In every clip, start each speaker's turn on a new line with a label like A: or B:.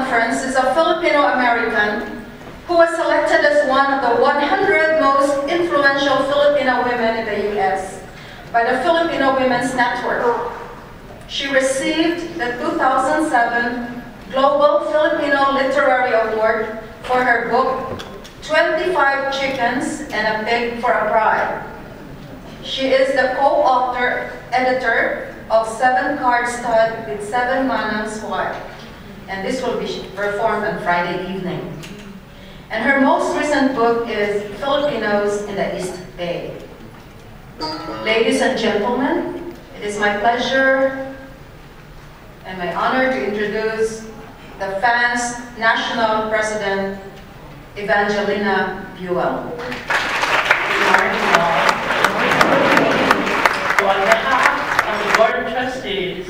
A: conference is a Filipino-American who was selected as one of the 100 most influential Filipino women in the U.S. by the Filipino Women's Network. She received the 2007 Global Filipino Literary Award for her book, 25 Chickens and a Pig for a Bride. She is the co-author, editor of 7 Card Stud with 7 Manang's Wife, and this will be performed on Friday evening. And her most recent book is Filipinos in the East Bay. Ladies and gentlemen, it is my pleasure and my honor to introduce the FANHS National President, Evangelina Buell.
B: Good morning, all. On behalf of the Board of Trustees,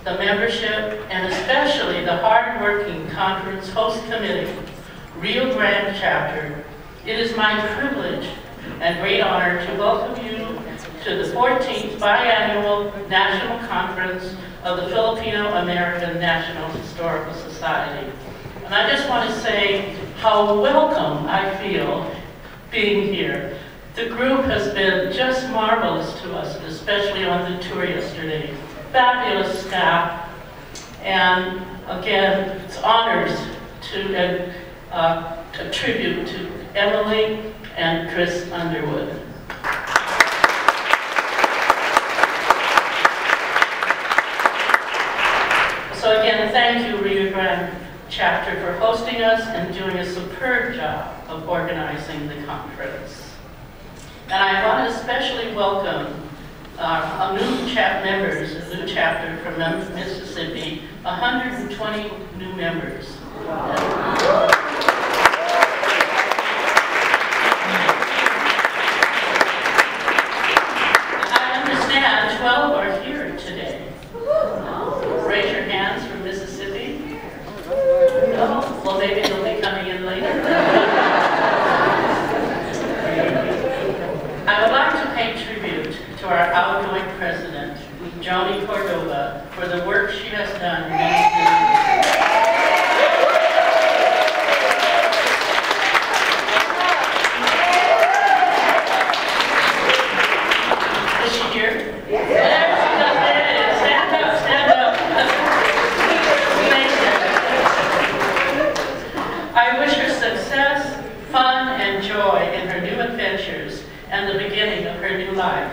B: the membership, and especially the hard-working conference host committee, Rio Grande Chapter, it is my privilege and great honor to welcome you to the 14th Biannual National Conference of the Filipino-American National Historical Society. And I just want to say how welcome I feel being here. The group has been just marvelous to us, especially on the tour yesterday. Fabulous staff, and again, it's honors to a tribute to Emily and Chris Underwood. So again, thank you, Rio Grande Chapter, for hosting us and doing a superb job of organizing the conference. And I want to especially welcome a new members, a new chapter from Memphis, Mississippi, 120 new members. I understand 12 are here today. Raise your hands from Mississippi. No? Well, maybe they'll be coming in later. I would like to pay tribute to our outgoing president, Joni Cordova, for the work she has done Is she here? There she is. Stand up, stand up. I wish her success, fun, and joy in her new adventures and the beginning of her new life.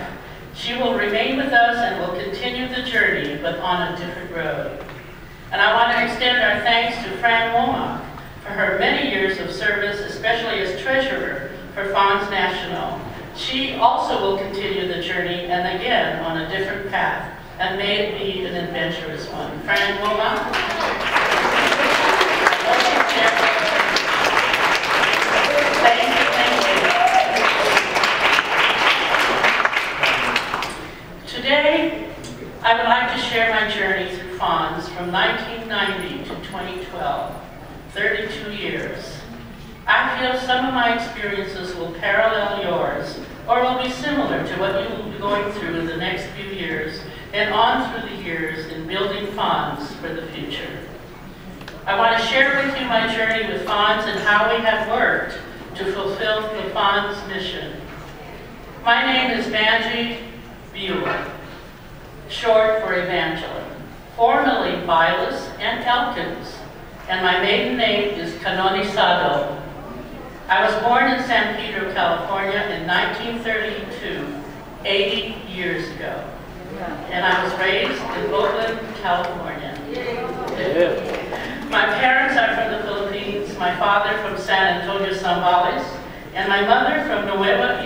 B: She will remain with us and will continue the journey, but on a different road. And I want to extend our thanks to Fran Womack for her many years of service, especially as treasurer for FANHS National. She also will continue the journey, and again, on a different path, and may it be an adventurous one. Fran Womack. Thank you, thank you. Today, I would like to share my journey through FANHS from 1990 to 2012, 32 years. I feel some of my experiences will parallel yours, or will be similar to what you will be going through in the next few years, and on through the years in building FANHS for the future. I want to share with you my journey with FANHS and how we have worked to fulfill the FANHS mission. My name is Vangie Buell, short for Evangeline, formerly Bylas and Elkins, and my maiden name is Canonizado. I was born in San Pedro, California in 1932, 80 years ago. And I was raised in Oakland, California. My parents are from the Philippines, my father from San Antonio, Zambales, and my mother from Nueva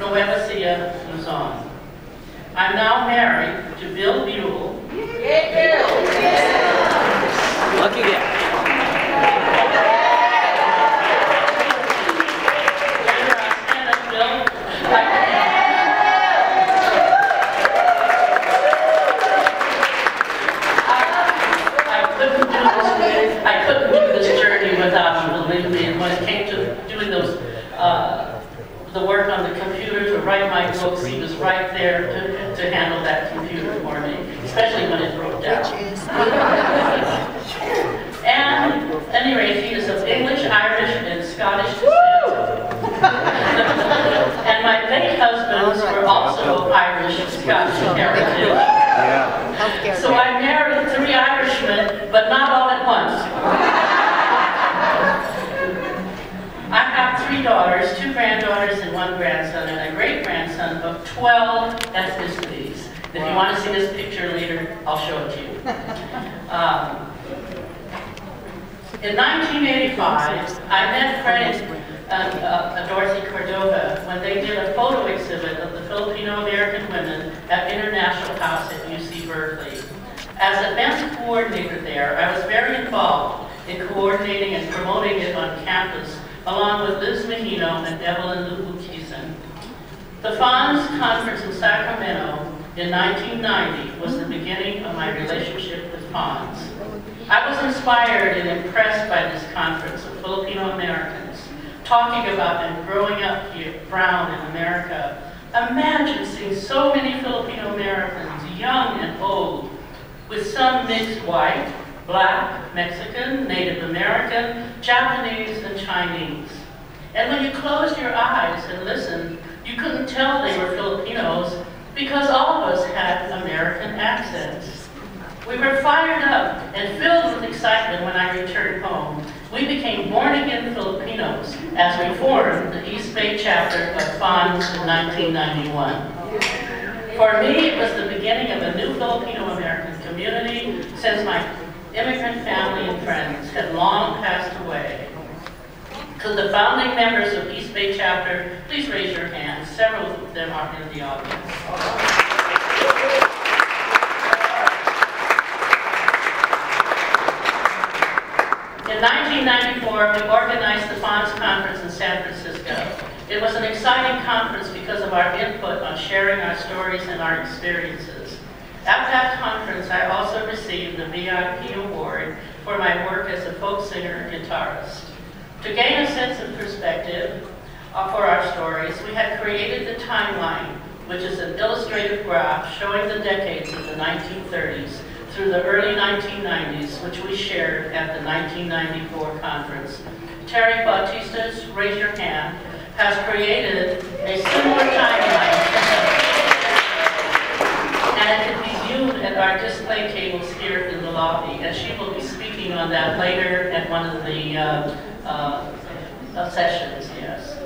B: Ecija, Luzon. I'm now married to Bill Buell.
C: Lucky guy.
B: Stand up, Bill. I couldn't do this journey without him, believe me. And when it came to doing those, the work on the computer to write my books, he was right there to handle that computer for me, especially when it broke down. daughters and 1 grandson, and a great-grandson of 12 ethnicities. If you want to see this picture later, I'll show it to you. In 1985, I met Dorothy Cordova when they did a photo exhibit of the Filipino-American women at International House at UC Berkeley. As events coordinator there, I was very involved in coordinating and promoting it on campus, along with Liz Mahino and Evelyn Lukisen. The FANHS conference in Sacramento in 1990 was the beginning of my relationship with FANHS. I was inspired and impressed by this conference of Filipino Americans talking about and growing up here, brown in America. Imagine seeing so many Filipino Americans, young and old, with some mixed white, black, Mexican, Native American, Japanese, and Chinese. And when you closed your eyes and listened, you couldn't tell they were Filipinos because all of us had American accents. We were fired up and filled with excitement when I returned home. We became born-again Filipinos as we formed the East Bay chapter of FANHS in 1991. For me, it was the beginning of a new Filipino-American community since my immigrant family and friends had long passed away. Could the founding members of East Bay chapter please raise your hands? Several of them are in the audience. In 1994, we organized the FANHS conference in San Francisco. It was an exciting conference because of our input on sharing our stories and our experiences. At that conference, I also received the VIP award for my work as a folk singer and guitarist. To gain a sense of perspective for our stories, we had created the timeline, which is an illustrative graph showing the decades of the 1930s through the early 1990s, which we shared at the 1994 conference. Terry Bautistas, raise your hand, has created a similar timeline, and it can be viewed at our display tables here in the lobby, and she will be speaking on that later at one of the sessions, yes.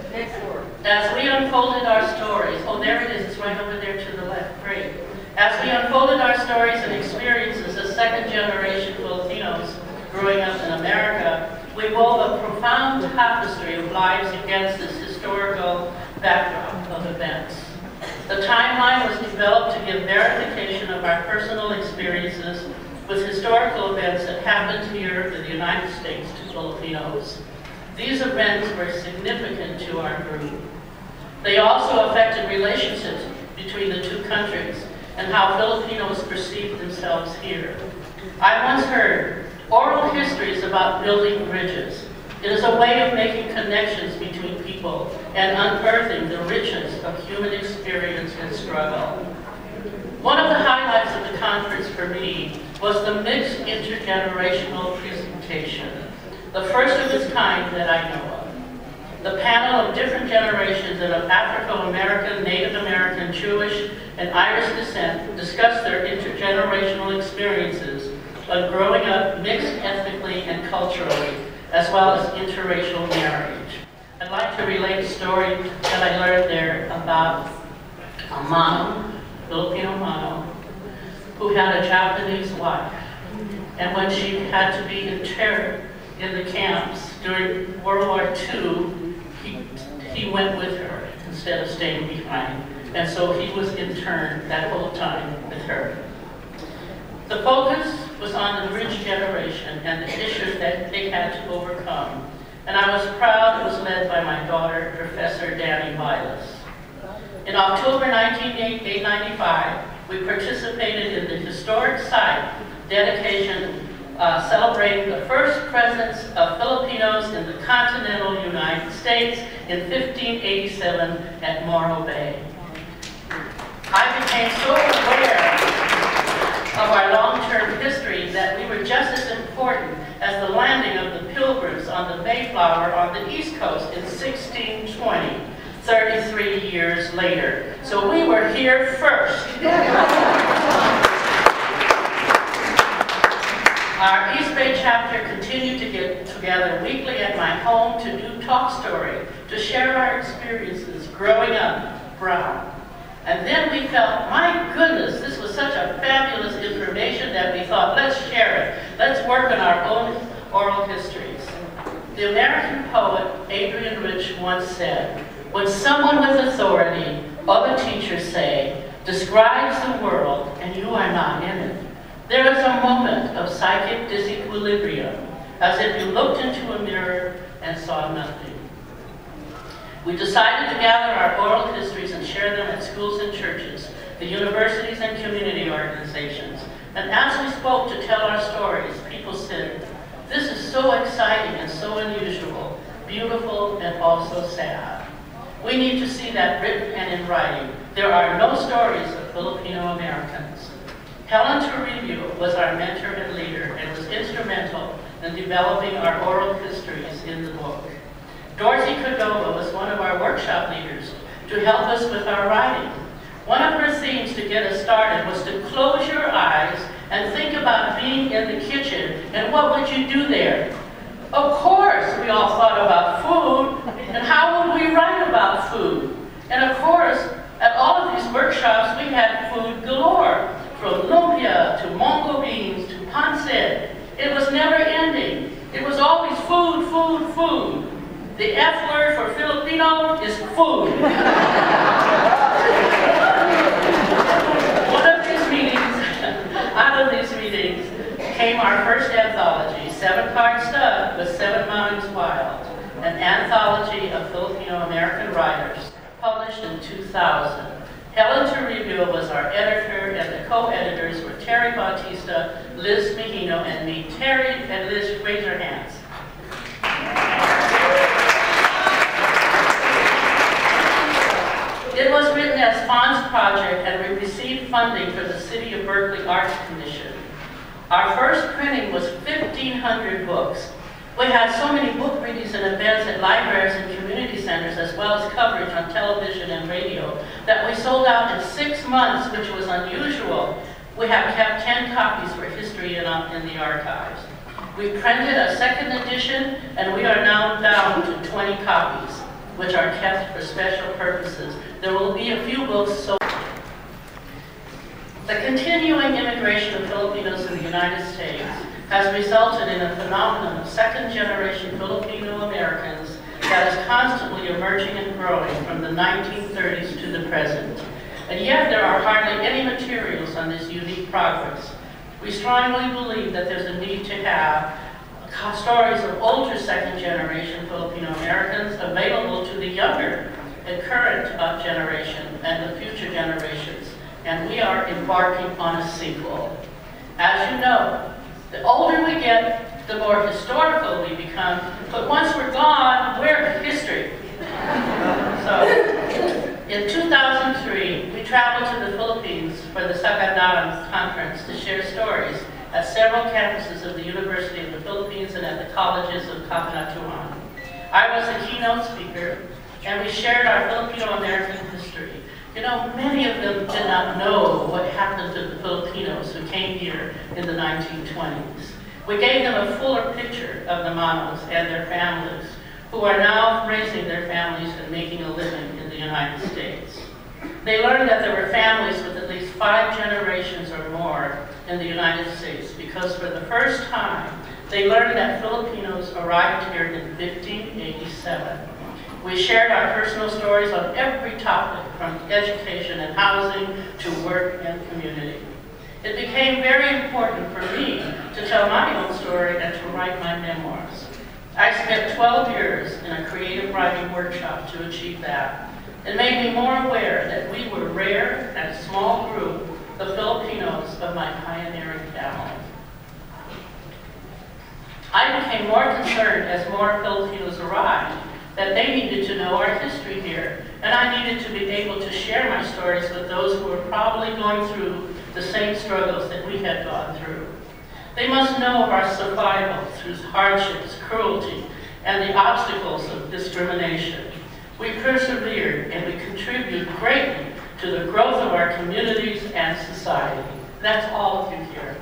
B: As we unfolded our stories, oh, there it is, it's right over there to the left, great. As we unfolded our stories and experiences as second-generation Filipinos growing up in America, we wove a profound tapestry of lives against this historical backdrop of events. The timeline was developed to give verification of our personal experiences with historical events that happened here in the United States to Filipinos. These events were significant to our group. They also affected relationships between the two countries and how Filipinos perceived themselves here. I once heard, oral history is about building bridges. It is a way of making connections between people and unearthing the richness of human experience and struggle. One of the highlights of the conference for me was the mixed intergenerational presentation, the first of its kind that I know of. The panel of different generations and of Afro-American, Native American, Jewish, and Irish descent discussed their intergenerational experiences of growing up mixed ethnically and culturally, as well as interracial marriage. I'd like to relate a story that I learned there about a mom, Filipino mom, who had a Japanese wife. And when she had to be interred in the camps during World War II, he went with her instead of staying behind. And so he was interned that whole time with her. The focus was on the bridge generation and the issues that they had to overcome. And I was proud it was led by my daughter, Professor Danny Vilas. In October 1995, we participated in the historic site dedication celebrating the first presence of Filipinos in the continental United States in 1587 at Morro Bay. I became so aware of our long-term history that we were just as important as the landing of the Pilgrims on the Mayflower on the East Coast in 1620, 33 years later. So we were here first. Our East Bay chapter continued to get together weekly at my home to do talk story, to share our experiences growing up brown. And then we felt, my goodness, this was such a fabulous information that we thought, let's share it. Let's work on our own oral histories. The American poet Adrienne Rich once said, when someone with authority, other teachers say, describes the world and you are not in it, there is a moment of psychic disequilibrium, as if you looked into a mirror and saw nothing. We decided to gather our oral histories and share them at schools and churches, the universities and community organizations. And as we spoke to tell our stories, people said, this is so exciting and so unusual, beautiful and also sad. We need to see that written and in writing. There are no stories of Filipino Americans. Helen Toribio was our mentor and leader and was instrumental in developing our oral histories in the book. Dorothy Cordova was one of our workshop leaders to help us with our writing. One of her themes to get us started was to close your eyes and think about being in the kitchen and what would you do there? Of course, we all thought about food, and how would we write about food? And of course, at all of these workshops, we had food galore, from lumpia to mongo beans to pancit. It was never ending. It was always food, food, food. The F word for Filipino is food. Out of these meetings came our first anthology, 7-part stud with 7 Mountains Wild, an anthology of Filipino-American writers, published in 2000. Helen Toribio was our editor, and the co-editors were Terry Bautista, Liz Mejino, and me. Terry and Liz, raise your hands. It was written as FANHS project, and we received funding for the City of Berkeley Arts Commission. Our first printing was 1,500 books. We had so many book readings and events at libraries and community centers, as well as coverage on television and radio, that we sold out in 6 months, which was unusual. We have kept 10 copies for history in the archives. We printed a second edition, and we are now down to 20 copies, which are kept for special purposes. There will be a few books sold. The continuing immigration of Filipinos in the United States has resulted in a phenomenon of second-generation Filipino Americans that is constantly emerging and growing from the 1930s to the present. And yet there are hardly any materials on this unique progress. We strongly believe that there's a need to have stories of older second-generation Filipino Americans available to the younger and current generation and the future generations. And we are embarking on a sequel. As you know, the older we get, the more historical we become, but once we're gone, we're history. So, in 2003, we traveled to the Philippines for the Sagadaran conference to share stories at several campuses of the University of the Philippines and at the colleges of Cabanatuan. I was the keynote speaker, and we shared our Filipino-American history. You know, many of them did not know what happened to the Filipinos who came here in the 1920s. We gave them a fuller picture of the Manos and their families, who are now raising their families and making a living in the United States. They learned that there were families with at least 5 generations or more in the United States, because for the first time, they learned that Filipinos arrived here in 1587. We shared our personal stories on every topic, from education and housing to work and community. It became very important for me to tell my own story and to write my memoirs. I spent 12 years in a creative writing workshop to achieve that. It made me more aware that we were rare and a small group, the Filipinos of my pioneering family. I became more concerned as more Filipinos arrived that they needed to know our history here, and I needed to be able to share my stories with those who were probably going through the same struggles that we had gone through. They must know of our survival through hardships, cruelty, and the obstacles of discrimination. We persevered and we contributed greatly to the growth of our communities and society. That's all of you here.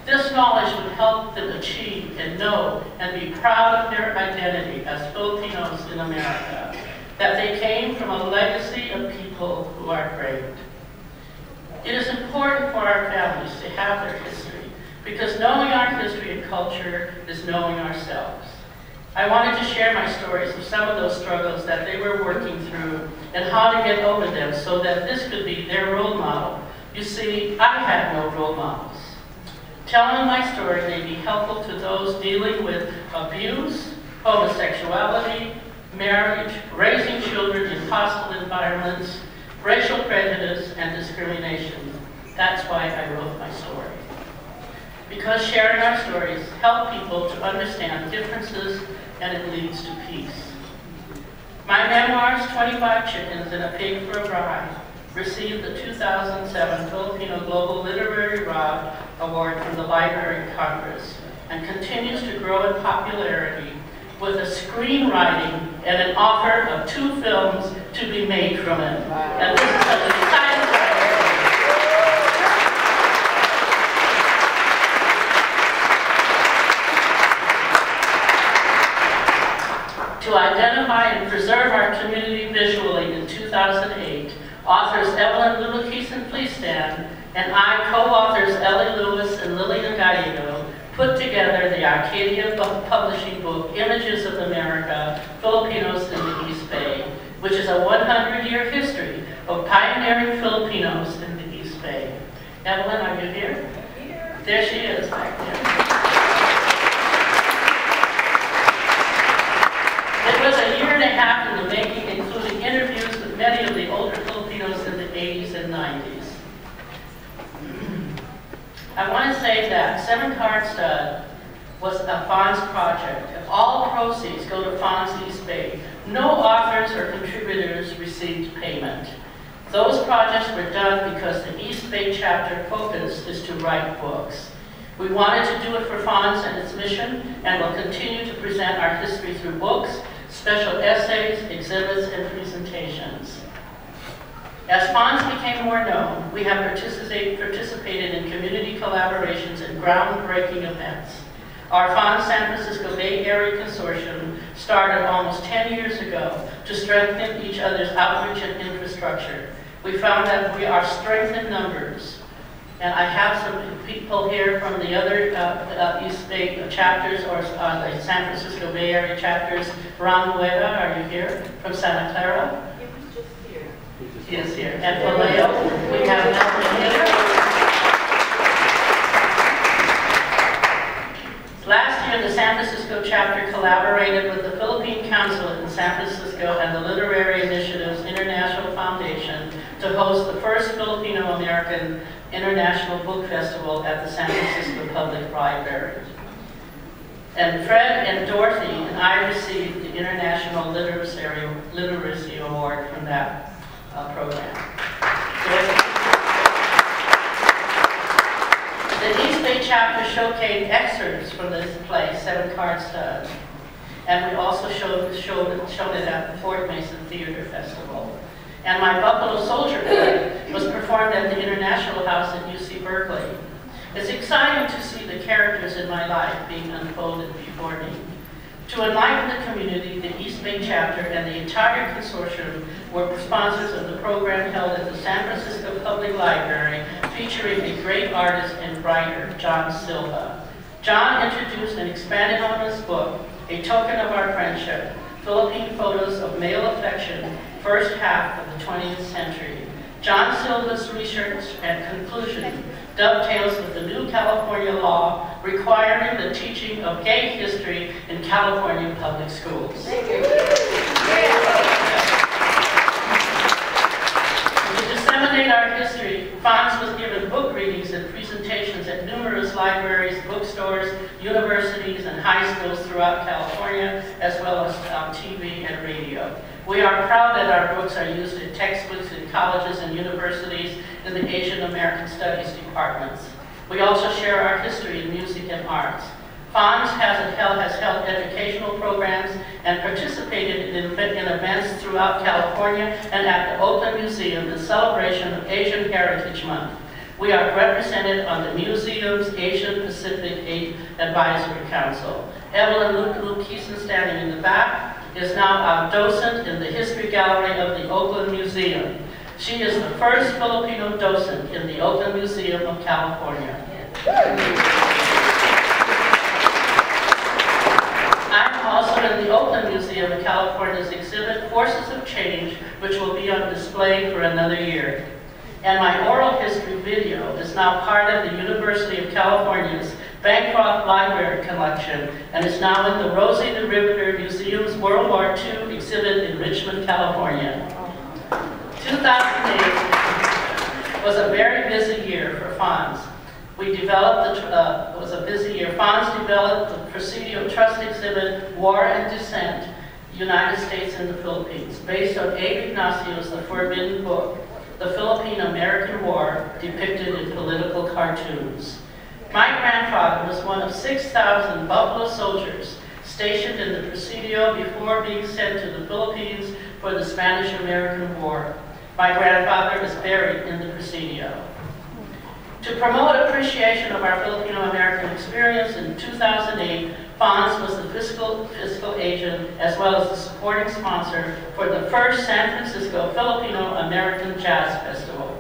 B: This knowledge would help them achieve and know and be proud of their identity as Filipinos in America, that they came from a legacy of people who are great. It is important for our families to have their history, because knowing our history and culture is knowing ourselves. I wanted to share my stories of some of those struggles that they were working through and how to get over them so that this could be their role model. You see, I had no role models. Telling my story may be helpful to those dealing with abuse, homosexuality, marriage, raising children in hostile environments, racial prejudice, and discrimination. That's why I wrote my story. Because sharing our stories help people to understand differences and it leads to peace. My memoirs, 25 Chickens and a Pig for a Bride, received the 2007 Filipino Global Literary Rod Award from the Library of Congress and continues to grow in popularity with a screenwriting and an offer of 2 films to be made from it. And this is such an exciting story. To identify and preserve our community visually in 2008, authors Evelyn Lulukeson, please stand, and I, co-authors Ellie Lewis and Lillian Gallego, put together the Arcadia publishing book, Images of America, Filipinos in the East Bay, which is a 100-year history of pioneering Filipinos in the East Bay. Evelyn, are you here? There she is, back there. It was a year and a half in the making, including interviews with many of the older Filipinos in the 80s and 90s. I want to say that 7-Card Stud was a FANHS project. If all proceeds go to FANHS East Bay, no authors or contributors received payment. Those projects were done because the East Bay chapter focus is to write books. We wanted to do it for FANHS and its mission, and will continue to present our history through books, special essays, exhibits, and presentations. As FANHS became more known, we have participated in community collaborations and groundbreaking events. Our FANHS San Francisco Bay Area Consortium started almost 10 years ago to strengthen each other's outreach and infrastructure. We found that we are strength in numbers. And I have some people here from the other East Bay chapters or the San Francisco Bay Area chapters. Ron Nueva, are you here? From Santa Clara? He is here. And Vallejo, we have Nelson here. Last year, the San Francisco chapter collaborated with the Philippine Consulate in San Francisco and the Literary Initiatives International Foundation to host the first Filipino-American International Book Festival at the San Francisco Public Library. And Fred and Dorothy and I received the International Literacy Award from that program. The East Bay chapter showcased excerpts from this play, 7-Card Stud, and we also showed it at the Fort Mason Theater Festival. And my Buffalo Soldier play was performed at the International House at UC Berkeley. It's exciting to see the characters in my life being unfolded before me. To enlighten the community, the East Bay chapter and the entire consortium were sponsors of the program held at the San Francisco Public Library featuring a great artist and writer, John Silva. John introduced and expanded on his book, A Token of Our Friendship, Philippine Photos of Male Affection, First Half of the 20th Century. John Silva's research and conclusion dovetails with the new California law requiring the teaching of gay history in California public schools. Thank you. To disseminate our history, FANHS was given book readings and presentations at numerous libraries, bookstores, universities, and high schools throughout California, as well as on TV and radio. We are proud that our books are used in textbooks in colleges and universities in the Asian American Studies departments. We also share our history in music and arts. FANHS has held educational programs and participated in events throughout California and at the Oakland Museum in celebration of Asian Heritage Month. We are represented on the museum's Asian Pacific Advisory Council. Evelyn Lukeson, standing in the back, is now a docent in the History Gallery of the Oakland Museum. She is the first Filipino docent in the Oakland Museum of California. I'm also in the Oakland Museum of California's exhibit, Forces of Change, which will be on display for another year. And my oral history video is now part of the University of California's Bancroft Library collection and is now in the Rosie the Riveter Museum's World War II exhibit in Richmond, California. 2008 was a very busy year for FANHS. We developed, it was a busy year. FANHS developed the Presidio Trust exhibit, War and Dissent, United States and the Philippines, based on Abe Ignacio's The Forbidden Book, the Philippine-American War depicted in political cartoons. My grandfather was one of 6,000 Buffalo soldiers stationed in the Presidio before being sent to the Philippines for the Spanish-American War. My grandfather is buried in the Presidio. To promote appreciation of our Filipino-American experience in 2008, FANHS was the fiscal agent as well as the supporting sponsor for the first San Francisco Filipino-American Jazz Festival.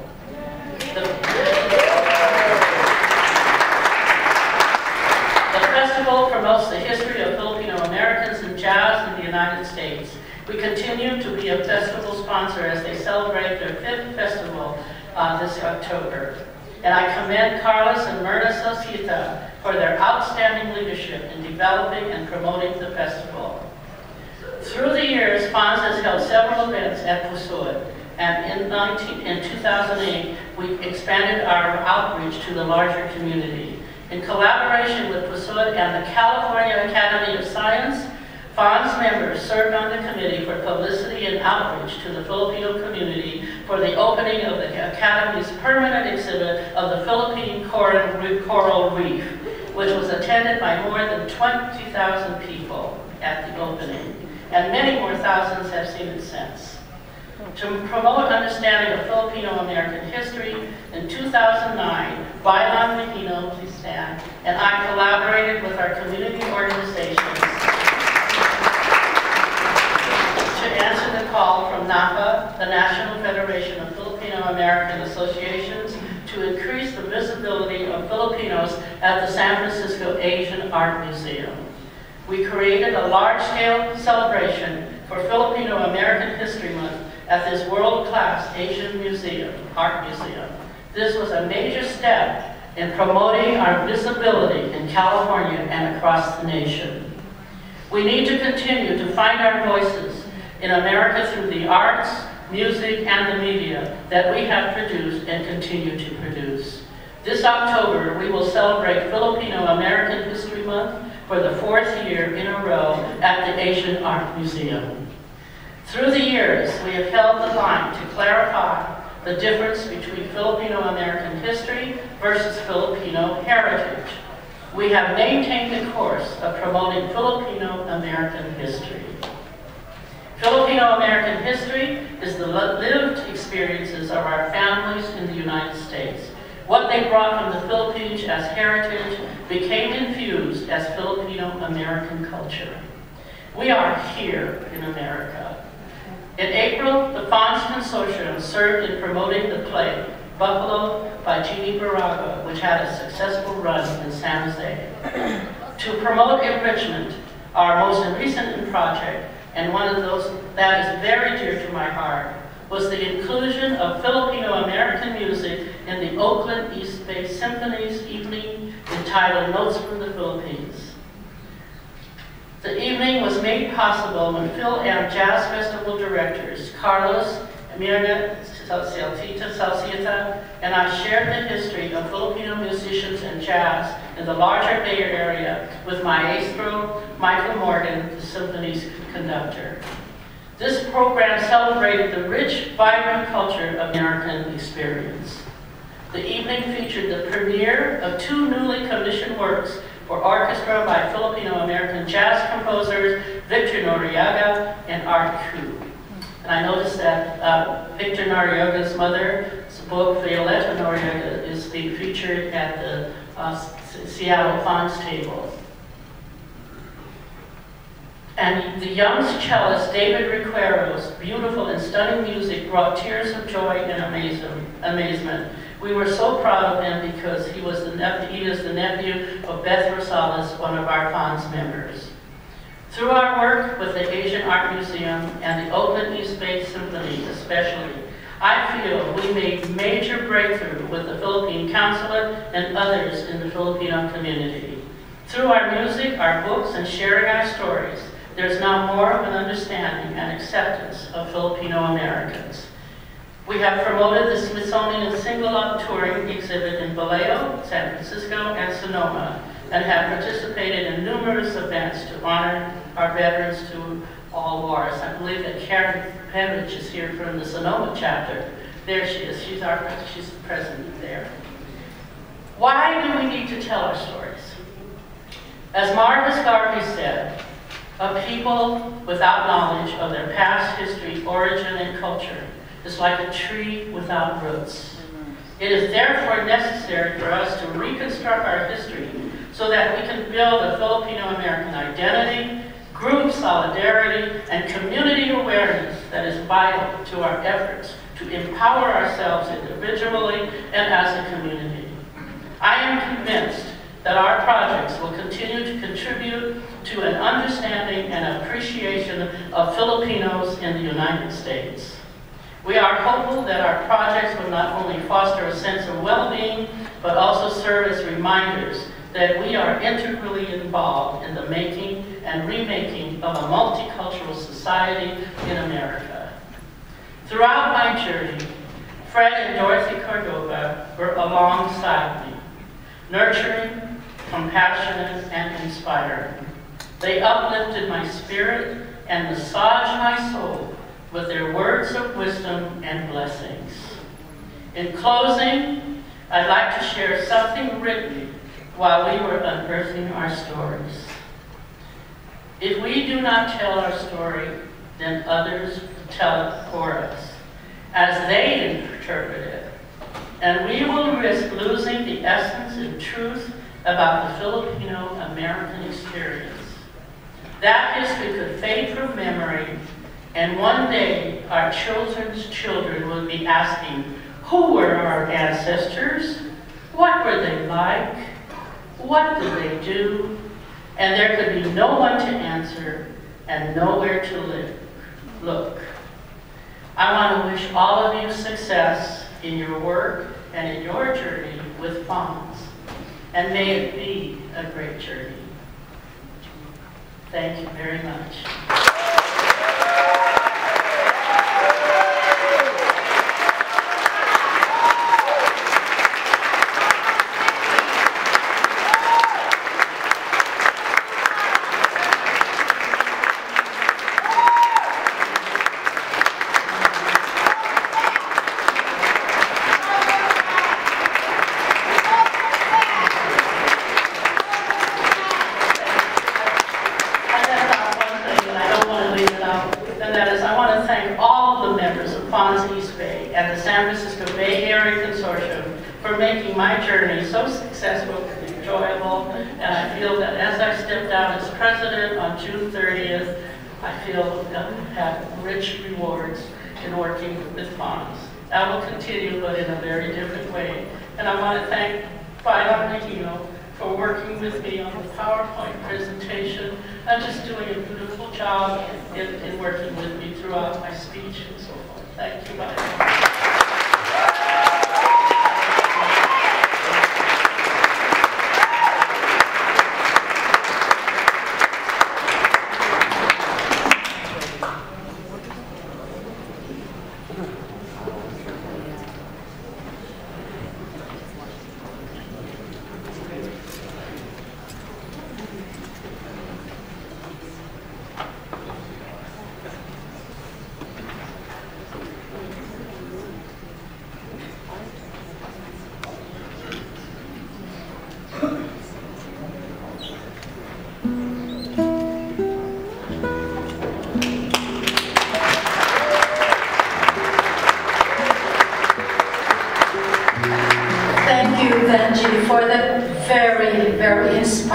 B: The festival promotes the history of Filipino-Americans in jazz in the United States. We continue to be a festival sponsor as they celebrate their 5th festival this October. And I commend Carlos and Myrna Salcita for their outstanding leadership in developing and promoting the festival. Through the years, FANHS has held several events at Pusod, and in 2008, we expanded our outreach to the larger community. In collaboration with Pusod and the California Academy of Science, FANHS members served on the Committee for Publicity and Outreach to the Filipino community for the opening of the Academy's permanent exhibit of the Philippine Coral Reef, which was attended by more than 20,000 people at the opening, and many more thousands have seen it since. To promote understanding of Filipino-American history, in 2009, Bailon Mahino, please stand, and I collaborated with our community organizations to answer the call from NAFA, the National Federation of Filipino-American Associations, to increase the visibility of Filipinos at the San Francisco Asian Art Museum. We created a large-scale celebration for Filipino-American History Month at this world-class Asian art museum. This was a major step in promoting our visibility in California and across the nation. We need to continue to find our voices in America through the arts, music, and the media that we have produced and continue to produce. This October, we will celebrate Filipino-American History Month for the 4th year in a row at the Asian Art Museum. Through the years, we have held the line to clarify the difference between Filipino-American history versus Filipino heritage. We have maintained the course of promoting Filipino-American history. Filipino-American history is the lived experiences of our families in the United States. What they brought from the Philippines as heritage became infused as Filipino-American culture. We are here in America. In April, the FANHS Consortium served in promoting the play Buffalo by Jeannie Baraga, which had a successful run in San Jose. To promote enrichment, our most recent project, and one of those that is very dear to my heart, was the inclusion of Filipino-American music in the Oakland East Bay Symphony's evening entitled Notes from the Philippines. The evening was made possible when Phil Am Jazz Festival directors Carlos, Myrna Salcita, and I shared the history of Filipino musicians and jazz in the larger Bay Area with maestro Michael Morgan, the symphony's conductor. This program celebrated the rich, vibrant culture of American experience. The evening featured the premiere of 2 newly commissioned works for orchestra by Filipino-American jazz composers Victor Noriega and Art Koo. And I noticed that Victor Noriaga's mother book, Violeta Noriega, is being featured at the Seattle FANHS table. And the young cellist, David Requero's beautiful and stunning music brought tears of joy and amazement. We were so proud of him because he is the nephew of Beth Rosales, one of our FANHS members. Through our work with the Asian Art Museum and the Oakland East Bay Symphony especially, I feel we made major breakthrough with the Philippine Consulate and others in the Filipino community. Through our music, our books, and sharing our stories, there's now more of an understanding and acceptance of Filipino Americans. We have promoted the Smithsonian Single-Up Touring exhibit in Vallejo, San Francisco, and Sonoma, and have participated in numerous events to honor our veterans to all wars. I believe that Karen Penrich is here from the Sonoma chapter. There she is. She's the president there. Why do we need to tell our stories? As Marcus Garvey said, a people without knowledge of their past history, origin, and culture is like a tree without roots. It is therefore necessary for us to reconstruct our history so that we can build a Filipino-American identity, group solidarity, and community awareness that is vital to our efforts to empower ourselves individually and as a community. I am convinced that our projects will continue to contribute to an understanding and appreciation of Filipinos in the United States. We are hopeful that our projects will not only foster a sense of well-being, but also serve as reminders that we are integrally involved in the making and remaking of a multicultural society in America. Throughout my journey, Fred and Dorothy Cordova were alongside me, nurturing, compassionate, and inspiring. They uplifted my spirit and massaged my soul with their words of wisdom and blessings. In closing, I'd like to share something written while we were unearthing our stories. If we do not tell our story, then others tell it for us, as they interpret it. And we will risk losing the essence and truth about the Filipino-American experience. That history could fade from memory, and one day our children's children will be asking, who were our ancestors? What were they like? What did they do? And there could be no one to answer and nowhere to look. I want to wish all of you success in your work and in your journey with FANHS. And may it be a great journey. Thank you very much. My journey so successful and enjoyable, and I feel that as I step down as president on June 30th, I feel have rich rewards in working with FANHS. I will continue, but in a very different way. And I want to thank Viola Regino for working with me on the PowerPoint presentation and just doing a beautiful job in working with me throughout my speech and so forth. Thank you, Viola.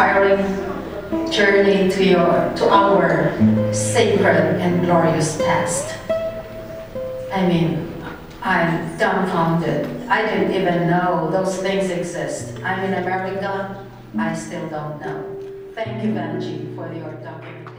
A: inspiring journey to our sacred and glorious past. I mean, I'm dumbfounded. I didn't even know those things exist. I'm in America, I still don't know. Thank you, Vangie, for your documentation.